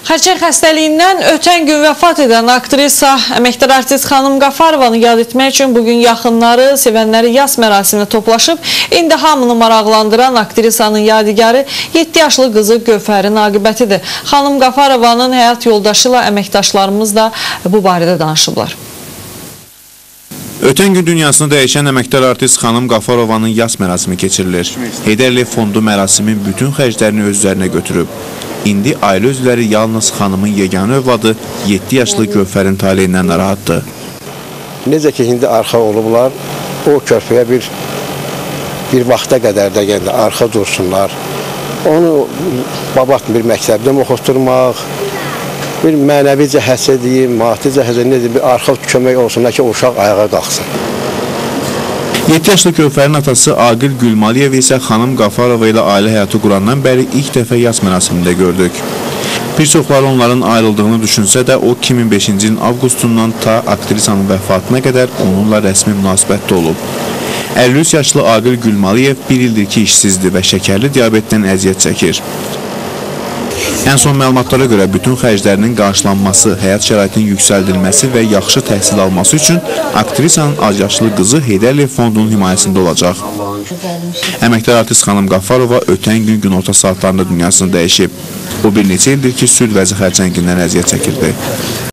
Xərçəng xəstəliyindən ötən gün vəfat edən aktrisa, əməkdar artist xanım Qafarovanı yad etmək üçün bugün yaxınları, sevənləri yas mərasimində toplaşıb. İndi hamını maraqlandıran aktrisanın yadigarı 7 yaşlı qızı Gövhərin aqibətidir. Xanım Qafarovanın həyat yoldaşı ilə əməkdaşlarımız da bu barədə danışıblar. Ötən gün dünyasını dəyişən əməkdar artist xanım Qafarovanın yas mərasimi keçirilir. Heydər Əliyev fondu mərasimin bütün xərclərini öz üzərinə götürüb. İndi ailə üzvləri yalnız xanımın yeganə övladı 7 yaşlı Gövhərin taleyindən narahatdır. Necə ki, indi arxa olublar, o körpüyə bir vaxta qədər də yəni arxa dursunlar. Onu babat bir məktəbdə oxutturmaq, bir mənəvi cəhətsə deyim, maddi cəhətsə bir arxa kömək olsun ki, o uşaq ayağa qalxsın. 7 yaşlı Gövhərin atası Aqil Gülmaliyev isə xanım Qafarova ilə ailə həyatı qurandan bəri ilk dəfə yas mərasimində gördük. Bir çoxları onların ayrıldığını düşünsə də o 2005-ci ilin avqustundan ta aktrisanın vəfatına qədər onunla rəsmi münasibətdə olub. 53 yaşlı Aqil Gülmaliyev bir ildir ki işsizdir və şəkərli diabetdən əziyyət çəkir. Ən son məlumatlara görə bütün xərclərinin qarşılanması, həyat şəraitinin yüksəldilməsi və yaxşı təhsil alması üçün aktrisanın azyaşlı qızı Heydər Əliyev fondunun himayəsində olacaq. Əməkdar artist xanım Qafarova ötən gün günorta saatlarında dünyasını dəyişib. O bir neçə ildir ki süd vəzi xərçəngindən əziyyət çəkirdi.